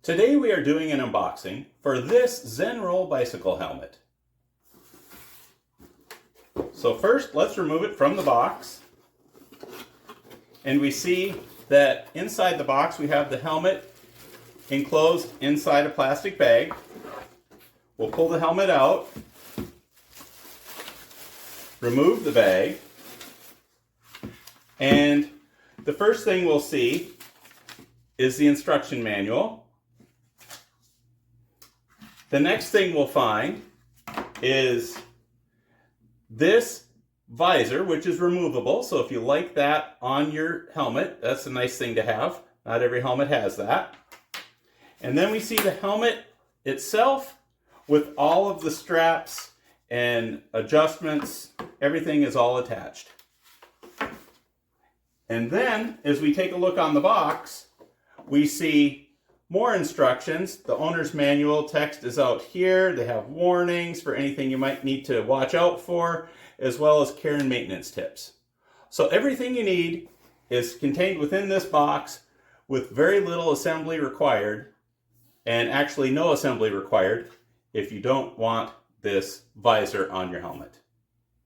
Today we are doing an unboxing for this Zenroll Bicycle Helmet. So first, let's remove it from the box. And we see that inside the box we have the helmet enclosed inside a plastic bag. We'll pull the helmet out, remove the bag, and the first thing we'll see is the instruction manual. The next thing we'll find is this visor, which is removable. So if you like that on your helmet, that's a nice thing to have. Not every helmet has that. And then we see the helmet itself with all of the straps and adjustments. Everything is all attached. And then as we take a look on the box, we see more instructions. The owner's manual text is out here. They have warnings for anything you might need to watch out for, as well as care and maintenance tips. So everything you need is contained within this box with very little assembly required, and actually no assembly required if you don't want this visor on your helmet.